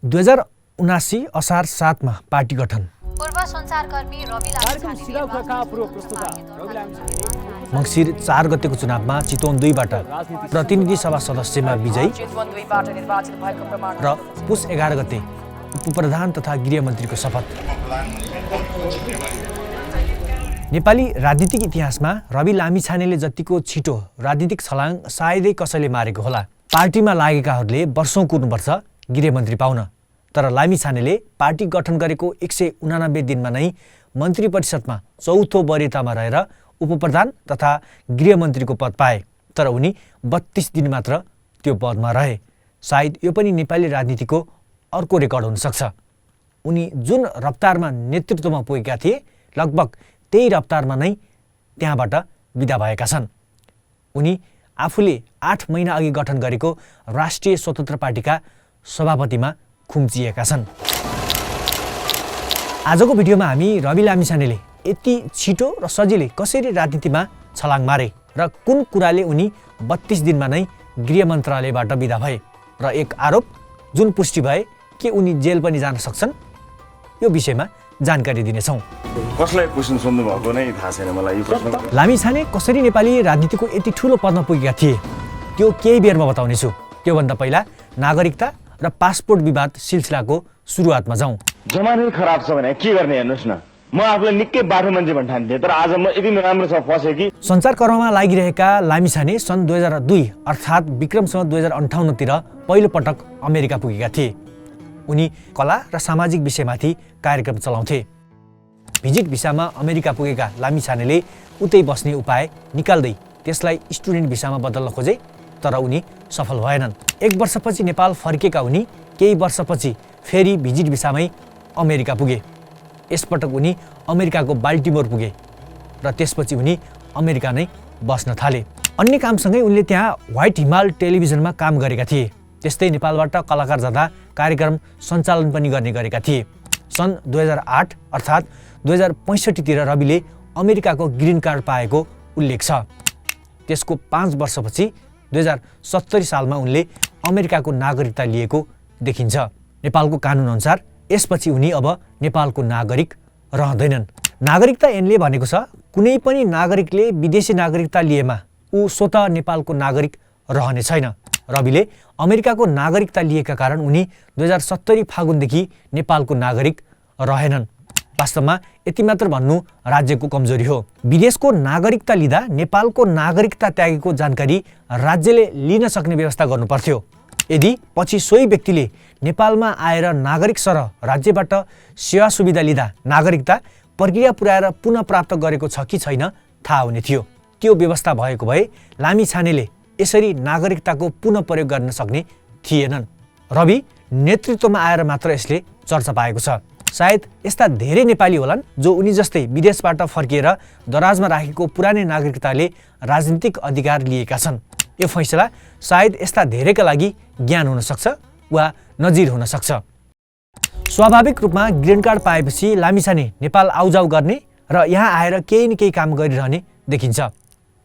2079 असार 7 मा पार्टी गठन। पूर्व सञ्चारकर्मी रवि मङ्सिर 4 गतेको चुनावमा चितवन 2 बाट प्रतिनिधि सभा सदस्यमा विजयी र पुस 11 गते उपप्रधान तथा गृहमन्त्रीको शपथ। नेपाली राजनीतिक इतिहासमा रवि लामिछानेले जतिको छिटो राजनीतिक छलाङ सायदै कसैले मारेको होला। पार्टीमा लागेकाहरूले वर्षौं कुर्नुपर्छ गृहमन्त्री पाउन, तर लामिछानेले पार्टी गठन गरेको 189 दिनमा नै मन्त्री परिषदमा चौथो वरियतामा रहेर उपप्रधान तथा गृहमन्त्रीको पद पाए। तर उनी 32 दिन मात्र त्यो पदमा रहे। सायद यो पनि नेपाली राजनीतिको अर्को रेकर्ड हुन सक्छ। उनी जुन रफ्तारमा नेतृत्वमा पुगेका थिए, लगभग त्यही रफ्तारमा नै त्यहाँबाट विदा भएका छन्। उनी आफूले 8 महिना अघि गठन गरेको राष्ट्रिय स्वतन्त्र पार्टीका सभापतिमा खुम्चिएका छन्। आजको भिडियोमा हामी रवि लामिछानेले यति छिटो र सजिलै कसरी राजनीतिमा छलाङ मारे र कुन कुराले उनी 32 दिनमा नै गृह मन्त्रालयबाट विदा भए र एक आरोप जुन पुष्टि भए के उनी जेल पनि जान सक्छन्, यो विषयमा जानकारी दिनेछौँ। कसलाई क्वेसन सोध्नु भएको नै थाहा छैन मलाई यो प्रश्न। लामिछाने कसरी नेपाली राजनीतिको यति ठुलो पदमा पुगेका थिए त्यो केही बेरमा बताउनेछु। त्योभन्दा पहिला नागरिकता र पासपोर्ट विवाद सिलसिलाको सुरुवातमा जाउँ। जमानै खराब छ भने के गर्ने हेर्नुहोस् न। म आफूलाई निकै बाठो मान्छे भन्ठान्थेँ, तर आज म यति राम्रो छ फसेँ कि। सञ्चारकर्ममा लागिरहेका लामिछाने सन् 2002 अर्थात् विक्रमसँग 2058 तिर पहिलो पटक अमेरिका पुगेका थिए। उनी कला र सामाजिक विषयमाथि कार्यक्रम चलाउँथे। भिजिट भिसामा अमेरिका पुगेका लामिछानेले उतै बस्ने उपाय निकाल्दै त्यसलाई स्टुडेन्ट भिसामा बदल्न खोजे, तर उनी सफल भएनन्। 1 वर्षपछि नेपाल फर्केका उनी केही वर्षपछि फेरि भिजिट भिसामै अमेरिका पुगे। यसपटक उनी अमेरिकाको बाल्टिमोर पुगे र त्यसपछि उनी अमेरिका नै बस्न थाले। अन्य कामसँगै उनले त्यहाँ व्हाइट हिमाल टेलिभिजनमा काम गरेका थिए। त्यस्तै नेपालबाट कलाकार जाँदा कार्यक्रम सञ्चालन पनि गर्ने गरेका थिए। सन् 2008 अर्थात् 2065 तिर रविले अमेरिकाको ग्रिन कार्ड पाएको उल्लेख छ। त्यसको 5 वर्षपछि 2070 सालमा उनले अमेरिकाको नागरिकता लिएको देखिन्छ। नेपालको कानुन अनुसार यसपछि उनी अब नेपालको नागरिक रहँदैनन्। नागरिकता ऐनले भनेको छ कुनै पनि नागरिकले विदेशी नागरिकता लिएमा ऊ स्वतः नेपालको नागरिक रहने छैन। रविले अमेरिकाको नागरिकता लिएका कारण उनी 2070 फागुनदेखि नेपालको नागरिक रहेनन्। वास्तवमा यति मात्र भन्नु राज्यको कमजोरी हो। विदेशको नागरिकता लिँदा नेपालको नागरिकता त्यागेको जानकारी राज्यले लिन सक्ने व्यवस्था गर्नुपर्थ्यो। यदि पछि सोही व्यक्तिले नेपालमा आएर नागरिक सरह राज्यबाट सेवा सुविधा लिँदा नागरिकता प्रक्रिया पुर्याएर पुनः प्राप्त गरेको छ कि छैन थाहा हुने थियो। त्यो व्यवस्था भएको भए लामिछानेले यसरी नागरिकताको पुनः प्रयोग गर्न सक्ने थिएनन्। रवि नेतृत्वमा आएर मात्र यसले चर्चा पाएको छ। सायद यस्ता धेरै नेपाली होलान् जो उनी जस्तै विदेशबाट फर्किएर दराजमा राखेको पुरानै नागरिकताले राजनीतिक अधिकार लिएका छन्। यो फैसला सायद यस्ता धेरैका लागि ज्ञान हुन सक्छ वा नजिर हुन सक्छ। स्वाभाविक रूपमा ग्रिन कार्ड पाएपछि लामिछाने नेपाल आउजाउ गर्ने र यहाँ आएर केही न केही काम गरिरहने देखिन्छ।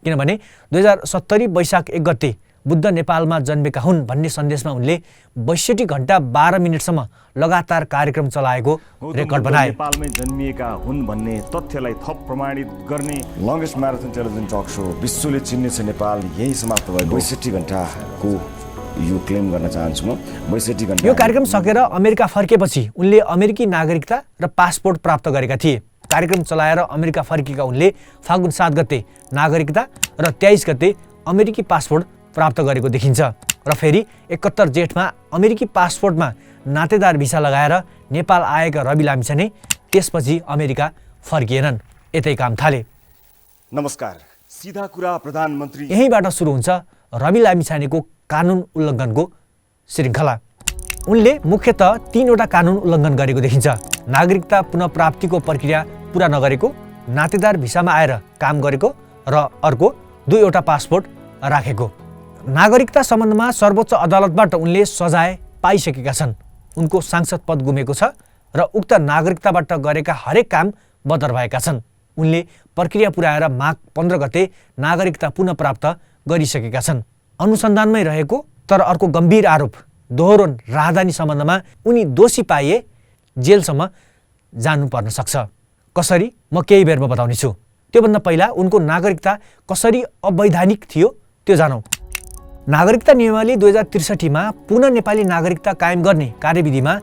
किनभने 2070 वैशाख 1 गते बुद्ध नेपालमा जन्मेका हुन् भन्ने सन्देशमा उनले 62 घण्टा 12 मिनटसम्म लगातार कार्यक्रम चलाएको रेकर्ड बनाए। नेपालमै जन्मिएका हुन् भन्ने तथ्यलाई थप प्रमाणित गर्ने longest marathon television talk show विश्वले चिन्ने छ नेपाल यही समाप्त भयो। 62 घण्टाको यो क्लेम गर्न चाहन्छु म। 62 घण्टा। यो कार्यक्रम सकेर अमेरिका फर्केपछि उनले अमेरिकी नागरिकता र पासपोर्ट प्राप्त गरेका थिए। कार्यक्रम चलाएर अमेरिका फर्केका उनले फागुन 7 गते नागरिकता र 23 गते अमेरिकी पासपोर्ट प्राप्त गरेको देखिन्छ र फेरि 71 जेठमा अमेरिकी पासपोर्टमा नातेदार भिसा लगाएर नेपाल आएका रवि लामिछाने त्यसपछि अमेरिका फर्किएनन्, यतै काम थाले। नमस्कार, सिधा कुरा प्रधानमन्त्री। यहीँबाट सुरु हुन्छ रवि लामिछानेको कानुन उल्लङ्घनको श्रृङ्खला। उनले मुख्यतः 3 वटा कानुन उल्लङ्घन गरेको देखिन्छ। नागरिकता पुनः प्राप्तिको प्रक्रिया पुरा नगरेको, नातेदार भिसामा आएर काम गरेको र अर्को 2 वटा पासपोर्ट राखेको। नागरिकता सम्बन्धमा सर्वोच्च अदालतबाट उनले सजाय पाइसकेका छन्। उनको सांसद पद गुमेको छ र उक्त नागरिकताबाट गरेका हरेक काम बदर भएका छन्। उनले प्रक्रिया पुर्याएर माघ 15 गते नागरिकता पुनः प्राप्त गरिसकेका छन्। अनुसन्धानमै रहेको तर अर्को गम्भीर आरोप दोहोरो राहदानी सम्बन्धमा उनी दोषी पाइए जेलसम्म जानुपर्न सक्छ। कसरी, म केही बेरमा बताउने छु। त्योभन्दा पहिला उनको नागरिकता कसरी अवैधानिक थियो त्यो जानौँ। नागरिकता नियमावली 2063 पुनः नेपाली नागरिकता कायम गर्ने कार्यविधिमा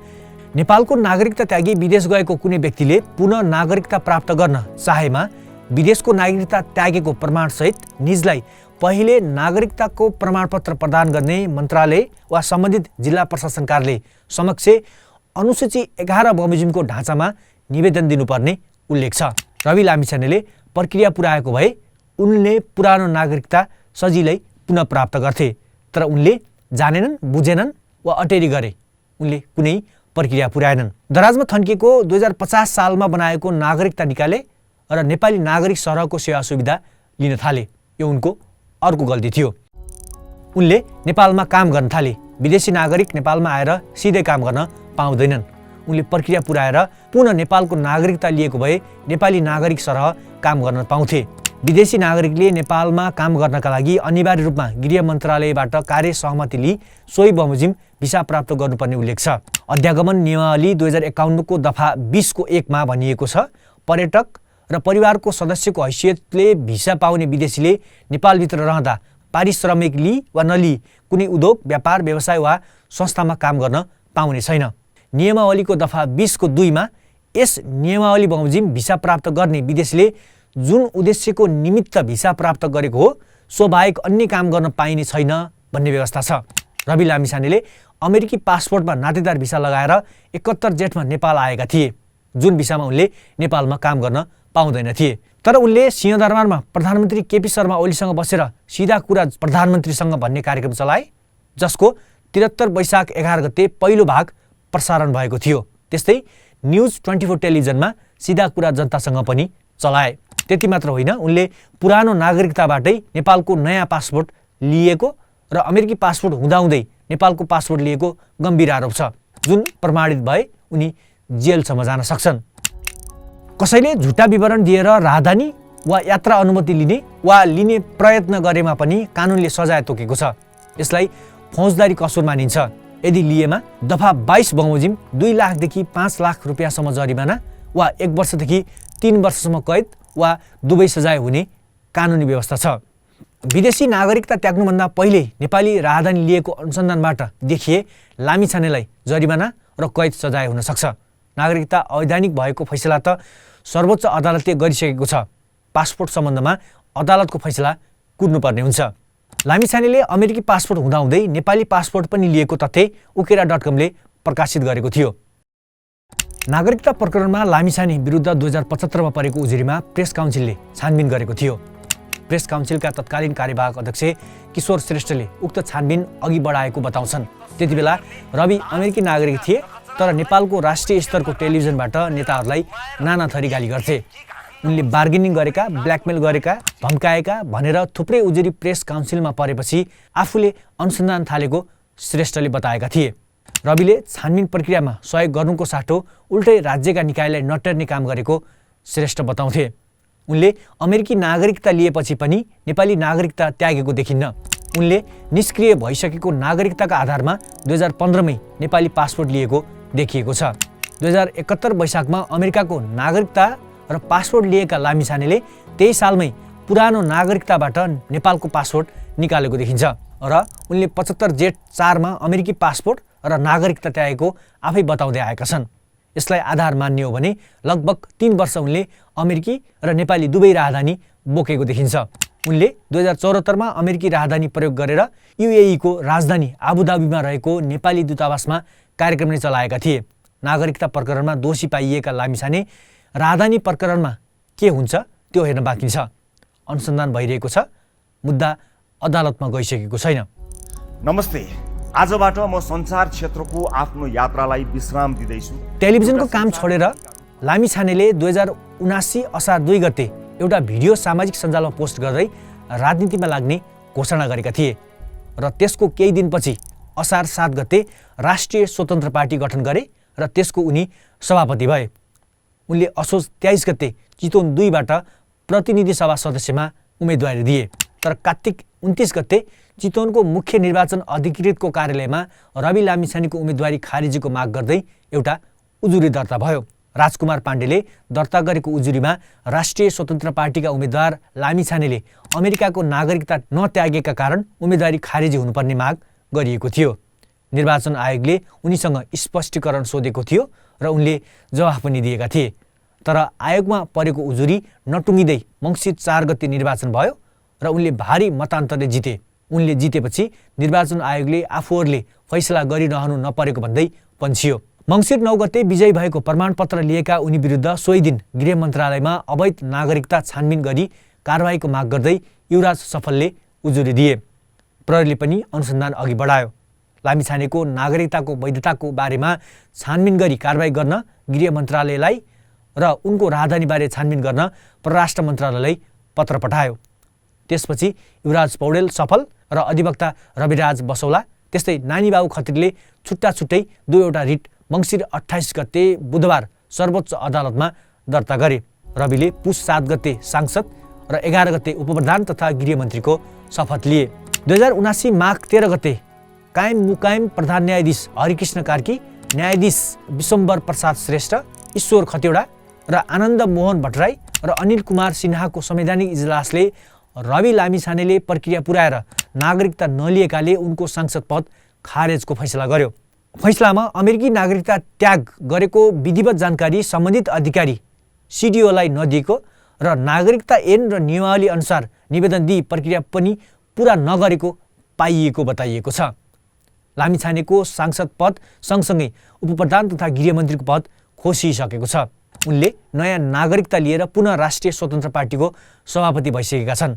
नेपालको नागरिकता त्यागी विदेश गएको कुनै व्यक्तिले पुनः नागरिकता प्राप्त गर्न चाहेमा विदेशको नागरिकता त्यागेको प्रमाणसहित निजलाई पहिले नागरिकताको प्रमाणपत्र प्रदान गर्ने मन्त्रालय वा सम्बन्धित जिल्ला प्रशासन कार्यालय समक्ष अनुसूची 11 बमोजिमको ढाँचामा निवेदन दिनुपर्ने उल्लेख छ। रवि लामिछानेले प्रक्रिया पुर्याएको भए उनले पुरानो नागरिकता सजिलै पुनः प्राप्त गर्थे, तर उनले जानेनन्, बुझेनन् वा अटेरी गरे। उनले कुनै प्रक्रिया पुर्याएनन्। दराजमा थन्किएको 2050 सालमा बनाएको नागरिकता निकाले र नेपाली नागरिक सरहको सेवा सुविधा लिन थाले। यो उनको अर्को गल्ती थियो। उनले नेपालमा काम गर्न थाले। विदेशी नागरिक नेपालमा आएर सिधै काम गर्न पाउँदैनन्। उनले प्रक्रिया पुर्याएर पुनः नेपालको नागरिकता लिएको भए नेपाली नागरिक सरह काम गर्न पाउँथे। विदेशी नागरिकले नेपालमा काम गर्नका लागि अनिवार्य रूपमा गृह मन्त्रालयबाट कार्य सहमति लिई सोही बमोजिम भिसा प्राप्त गर्नुपर्ने उल्लेख छ। अध्यागमन नियमावली 2051 को दफा 20 को 1 मा भनिएको छ, पर्यटक र परिवारको सदस्यको हैसियतले भिसा पाउने विदेशीले नेपालभित्र रहँदा पारिश्रमिक लिई वा नलिई कुनै उद्योग, व्यापार, व्यवसाय वा संस्थामा काम गर्न पाउने छैन। नियमावलीको दफा 20 को 2 मा यस नियमावली बमोजिम भिसा प्राप्त गर्ने विदेशीले जुन उद्देश्यको निमित्त भिसा प्राप्त गरेको हो सो बाहेक अन्य काम गर्न पाइने छैन भन्ने व्यवस्था छ। रवि लामिछानेले अमेरिकी पासपोर्टमा नातेदार भिसा लगाएर 71 जेठमा नेपाल आएका थिए, जुन भिसामा उनले नेपालमा काम गर्न पाउँदैन थिए। तर उनले सिंहदरबारमा प्रधानमन्त्री केपी शर्मा ओलीसँग बसेर सिधा कुरा प्रधानमन्त्रीसँग भन्ने कार्यक्रम चलाए, जसको 73 वैशाख 11 गते पहिलो भाग प्रसारण भएको थियो। त्यस्तै न्युज 24 टेलिभिजनमा सिधा कुरा जनतासँग पनि चलाए। त्यति मात्र होइन, उनले पुरानो नागरिकताबाटै नेपालको नयाँ पासपोर्ट लिएको र अमेरिकी पासपोर्ट हुँदाहुँदै नेपालको पासपोर्ट लिएको गम्भीर आरोप छ, जुन प्रमाणित भए उनी जेलसम्म जान सक्छन्। कसैले झुटा विवरण दिएर राहदानी वा यात्रा अनुमति लिने वा लिने प्रयत्न गरेमा पनि कानुनले सजाय तोकेको छ। यसलाई फौजदारी कसुर मानिन्छ। यदि लिएमा दफा 22 बमोजिम 2 लाखदेखि 5 लाख रुपियाँसम्म जरिमाना वा 1 वर्षदेखि 3 वर्षसम्म कैद वा दुवै सजाय हुने कानुनी व्यवस्था छ। विदेशी नागरिकता त्याग्नुभन्दा पहिले नेपाली राहदानी लिएको अनुसन्धानबाट देखिए लामिछानेलाई जरिमाना र कैद सजाय हुन सक्छ। नागरिकता अवैधानिक भएको फैसला त सर्वोच्च अदालतले गरिसकेको छ। पासपोर्ट सम्बन्धमा अदालतको फैसला कुर्नुपर्ने हुन्छ। लामिछानेले अमेरिकी पासपोर्ट हुँदाहुँदै नेपाली पासपोर्ट पनि लिएको तथ्य उकेरा.com ले प्रकाशित गरेको थियो। नागरिकता प्रकरणमा लामिछाने विरुद्ध 2075 मा परेको उजुरीमा प्रेस काउन्सिलले छानबिन गरेको थियो। प्रेस काउन्सिलका तत्कालीन कार्यवाहक अध्यक्ष किशोर श्रेष्ठले उक्त छानबिन अघि बढाएको बताउँछन्। त्यतिबेला रवि अमेरिकी नागरिक थिए, तर नेपालको राष्ट्रिय स्तरको टेलिभिजनबाट नेताहरूलाई नाना थरी गाली गर्थे। उनले बार्गेनिङ गरेका, ब्ल्याकमेल गरेका, धम्काएका भनेर थुप्रै उजुरी प्रेस काउन्सिलमा परेपछि आफूले अनुसन्धान थालेको श्रेष्ठले बताएका थिए। रविले छानबिन प्रक्रियामा सहयोग गर्नुको साटो उल्टै राज्यका निकायलाई नटेर्ने काम गरेको श्रेष्ठ बताउँथे। उनले अमेरिकी नागरिकता लिएपछि पनि नेपाली नागरिकता त्यागेको देखिन्न। उनले निष्क्रिय भइसकेको नागरिकताका आधारमा 2015 मै नेपाली पासपोर्ट लिएको देखिएको छ। 2071 वैशाखमा अमेरिकाको नागरिकता र पासपोर्ट लिएका लामिछानेले त्यही सालमै पुरानो नागरिकताबाट नेपालको पासपोर्ट निकालेको देखिन्छ र उनले 75 जेठ 4 मा अमेरिकी पासपोर्ट र नागरिकता त्यागेको आफै बताउँदै आएका छन्। यसलाई आधार मान्ने हो भने लगभग 3 वर्ष उनले अमेरिकी र नेपाली दुवै राहदानी बोकेको देखिन्छ। उनले 2074 मा अमेरिकी राहदानी प्रयोग गरेर युएई को राजधानी आबुधाबीमा रहेको नेपाली दूतावासमा कार्यक्रम नै चलाएका थिए। नागरिकता प्रकरणमा दोषी पाइएका लामिछाने राहदानी प्रकरणमा के हुन्छ त्यो हेर्न बाँकी छ। अनुसन्धान भइरहेको छ। मुद्दा अदालतमा गइसकेको छैन। नमस्ते, आजबाट म सञ्चार क्षेत्रको आफ्नो यात्रालाई विश्राम दिँदैछु। टेलिभिजनको काम छोडेर लामिछानेले 2079 असार 2 गते एउटा भिडियो सामाजिक सञ्जालमा पोस्ट गर्दै राजनीतिमा लाग्ने घोषणा गरेका थिए र त्यसको केही दिनपछि असार 7 गते राष्ट्रिय स्वतन्त्र पार्टी गठन गरे र त्यसको उनी सभापति भए। उनले असोज 23 गते चितवन 2 बाट प्रतिनिधि सभा सदस्यमा उम्मेदवारी दिए, तर कार्तिक 29 गते चितवनको मुख्य निर्वाचन अधिकृतको कार्यालयमा रवि लामिछानेको उम्मेदवारी खारिजीको माग गर्दै एउटा उजुरी दर्ता भयो। राजकुमार पाण्डेले दर्ता गरेको उजुरीमा राष्ट्रिय स्वतन्त्र पार्टीका उम्मेद्वार लामिछानेले अमेरिकाको नागरिकता नत्यागेका कारण उम्मेदवारी खारिजी हुनुपर्ने माग गरिएको थियो। निर्वाचन आयोगले उनीसँग स्पष्टीकरण सोधेको थियो र उनले जवाफ पनि दिएका थिए। तर आयोगमा परेको उजुरी नटुङ्गिँदै मङ्सिर 4 गते निर्वाचन भयो र उनले भारी मतान्तरले जिते। उनले जितेपछि निर्वाचन आयोगले आफूहरूले फैसला गरिरहनु नपरेको भन्दै पन्छियो। मङ्सिर 9 गते विजयी भएको प्रमाणपत्र लिएका उनी विरुद्ध सोही दिन गृह मन्त्रालयमा अवैध नागरिकता छानबिन गरी कारबाहीको माग गर्दै युवराज सफलले उजुरी दिए। प्रहरीले पनि अनुसन्धान अघि बढायो। लामिछानेको नागरिकताको वैधताको बारेमा छानबिन गरी कारबाही गर्न गृह मन्त्रालयलाई र उनको राजधानीबारे छानबिन गर्न परराष्ट्र मन्त्रालयलाई पत्र पठायो। त्यसपछि युवराज पौडेल सफल र अधिवक्ता रविराज बसौला त्यस्तै नानीबाबु खत्रीले छुट्टा छुट्टै दुईवटा रिट मङ्सिर 28 गते बुधबार सर्वोच्च अदालतमा दर्ता गरे। रविले पुस 7 गते सांसद र 11 गते उपप्रधान तथा गृहमन्त्रीको शपथ लिए। 2079 माघ 13 गते कायम मुकायम प्रधान न्यायाधीश हरिकृष्ण कार्की, न्यायाधीश विशम्बर प्रसाद श्रेष्ठ, ईश्वर खतिवडा र आनन्द मोहन भट्टराई र अनिल कुमार सिन्हाको संवैधानिक इजलासले रवि लामिछानेले प्रक्रिया पुर्याएर नागरिकता नलिएकाले उनको सांसद पद खारेजको फैसला गर्यो। फैसलामा अमेरिकी नागरिकता त्याग गरेको विधिवत जानकारी सम्बन्धित अधिकारी सिडिओलाई नदिएको र नागरिकता ऐन र नियमावली अनुसार निवेदन दिई प्रक्रिया पनि पुरा नगरेको पाइएको बताइएको छ। लामिछानेको सांसद पद सँगसँगै उपप्रधान तथा गृहमन्त्रीको पद खोसिसकेको छ। उनले नयाँ नागरिकता लिएर पुनः राष्ट्रिय स्वतन्त्र पार्टीको सभापति भइसकेका छन्।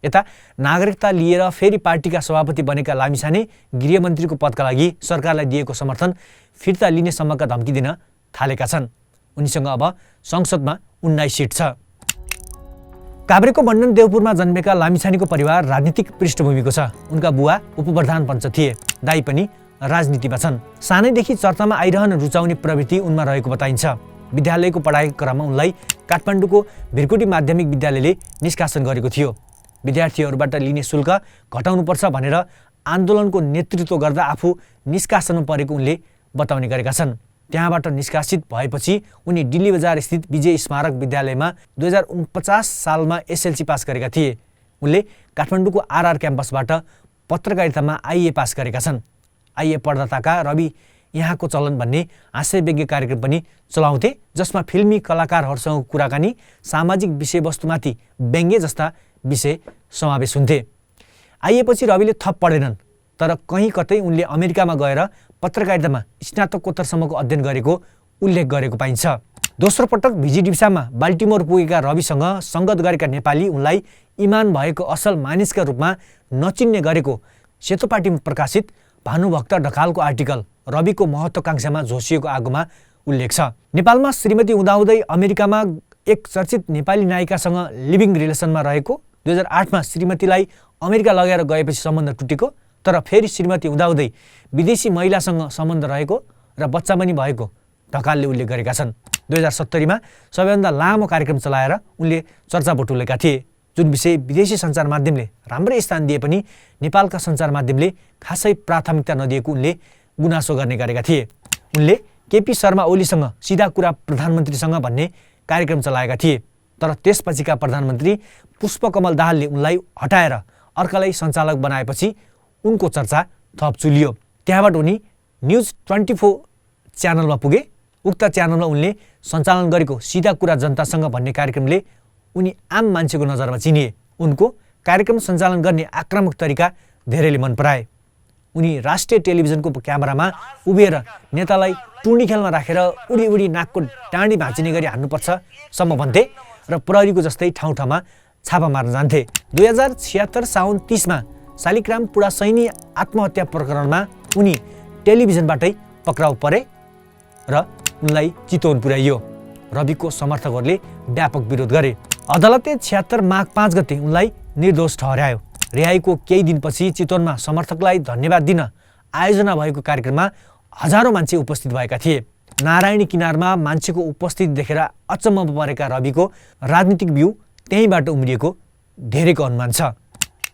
यता नागरिकता लिएर फेरि पार्टीका सभापति बनेका लामिछाने गृहमन्त्रीको पदका लागि सरकारलाई दिएको समर्थन फिर्ता लिने सम्मका धम्की दिन थालेका छन्। उनीसँग अब संसदमा 19 सिट छ। काभ्रेको मण्डन देवपुरमा जन्मेका लामिछानेको परिवार राजनीतिक पृष्ठभूमिको छ। उनका बुवा उपप्रधान पञ्च थिए, दाइ पनि राजनीतिमा छन्। सानैदेखि चर्चामा आइरहन रुचाउने प्रवृत्ति उनमा रहेको बताइन्छ। विद्यालयको पढाइको क्रममा उनलाई काठमाडौँको भिरकुटी माध्यमिक विद्यालयले निष्कासन गरेको थियो। विद्यार्थीहरूबाट लिने शुल्क घटाउनुपर्छ भनेर आन्दोलनको नेतृत्व गर्दा आफू निष्कासनमा परेको उनले बताउने गरेका छन्। त्यहाँबाट निष्कासित भएपछि उनी दिल्ली बजार स्थित विजय स्मारक विद्यालयमा 2049 सालमा एसएलसी पास गरेका थिए। उनले काठमाडौँको आरआर क्याम्पसबाट पत्रकारितामा आइए पास गरेका छन्। आइए पढ्दाका रवि यहाँको चलन भन्ने हास्य व्यङ्ग्य कार्यक्रम पनि चलाउँथे, जसमा फिल्मी कलाकारहरूसँग कुराकानी, सामाजिक विषयवस्तुमाथि व्यङ्ग्य जस्ता विषय समावेश हुन्थे। आइएपछि रविले थप पढेनन्, तर कहीँ कतै उनले अमेरिकामा गएर पत्रकारितामा स्नातकोत्तरसम्मको अध्ययन गरेको उल्लेख गरेको पाइन्छ। दोस्रो पटक भिजी डिप्सामा बाल्टिमोर पुगेका रविसँग सङ्गत गरेका नेपाली उनलाई इमान भएको असल मानिसका रूपमा नचिन्ने गरेको सेतोपाटीमा प्रकाशित भानुभक्त ढकालको आर्टिकल रविको महत्त्वाकांक्षामा झोसिएको आगोमा उल्लेख छ। नेपालमा श्रीमती हुँदाहुँदै अमेरिकामा एक चर्चित नेपाली नायिकासँग लिभिङ रिलेसनमा रहेको, 2008 मा श्रीमतीलाई अमेरिका लगेर गएपछि सम्बन्ध टुटेको, तर फेरि श्रीमती हुँदाहुँदै विदेशी महिलासँग सम्बन्ध रहेको र बच्चा पनि भएको ढकालले उल्लेख गरेका छन्। 2070 मा सबैभन्दा लामो कार्यक्रम चलाएर उनले चर्चा बटुलेका थिए, जुन विषय विदेशी सञ्चार माध्यमले राम्रै स्थान दिए पनि नेपालका सञ्चार माध्यमले खासै प्राथमिकता नदिएको उनले गुनासो गर्ने गरेका थिए। उनले केपी शर्मा ओलीसँग सिधा कुरा प्रधानमन्त्रीसँग भन्ने कार्यक्रम चलाएका थिए, तर त्यसपछिका प्रधानमन्त्री पुष्पकमल दाहालले उनलाई हटाएर अर्कालाई सञ्चालक बनाएपछि उनको चर्चा थप चुलियो। त्यहाँबाट उनी न्युज 24 च्यानलमा पुगे। उक्त च्यानलमा उनले सञ्चालन गरेको सिधा कुरा जनतासँग भन्ने कार्यक्रमले उनी आम मान्छेको नजरमा चिनिए। उनको कार्यक्रम सञ्चालन गर्ने आक्रामक तरिका धेरैले मन पराए। उनी राष्ट्रिय टेलिभिजनको क्यामेरामा उभिएर नेतालाई टुर्नी खेलमा राखेर उडी उडी नाकको डाँडी भाँचिने गरी हान्नुपर्छ सम्म भन्थे र प्रहरीको जस्तै ठाउँ ठाउँमा छापा मार्न जान्थे। 2076 साउन 30 मा शालिग्राम पुडासैनी आत्महत्या प्रकरणमा उनी टेलिभिजनबाटै पक्राउ परे र उनलाई चितवन पुर्याइयो। रविको समर्थकहरूले व्यापक विरोध गरे। अदालतले 76 माघ 5 गते उनलाई निर्दोष ठहर्यायो। रिहाईको केही दिनपछि चितवनमा समर्थकलाई धन्यवाद दिन आयोजना भएको कार्यक्रममा हजारौं मान्छे उपस्थित भएका थिए। नारायणी किनारमा मान्छेको उपस्थिति देखेर अचम्म परेका रविको राजनीतिक भ्यू त्यहीँबाट उम्रिएको धेरैको अनुमान छ।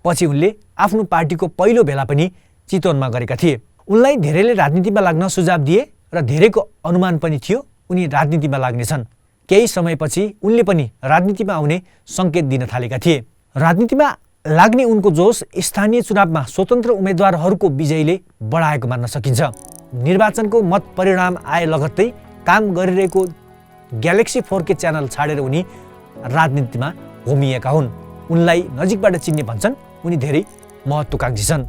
पछि उनले आफ्नो पार्टीको पहिलो भेला पनि चितवनमा गरेका थिए। उनलाई धेरैले राजनीतिमा लाग्न सुझाव दिए र धेरैको अनुमान पनि थियो उनी राजनीतिमा लाग्नेछन्। केही समयपछि उनले पनि राजनीतिमा आउने सङ्केत दिन थालेका थिए। राजनीतिमा लाग्ने उनको जोस स्थानीय चुनावमा स्वतन्त्र उम्मेदवारहरूको विजयले बढाएको मान्न सकिन्छ। निर्वाचनको मत परिणाम आए लगत्तै काम गरिरहेको ग्यालेक्सी 4K च्यानल छाडेर उनी राजनीतिमा होमिएका हुन्। उनलाई नजिकबाट चिन्ने भन्छन् उनी धेरै महत्त्वकाङ्क्षी छन्।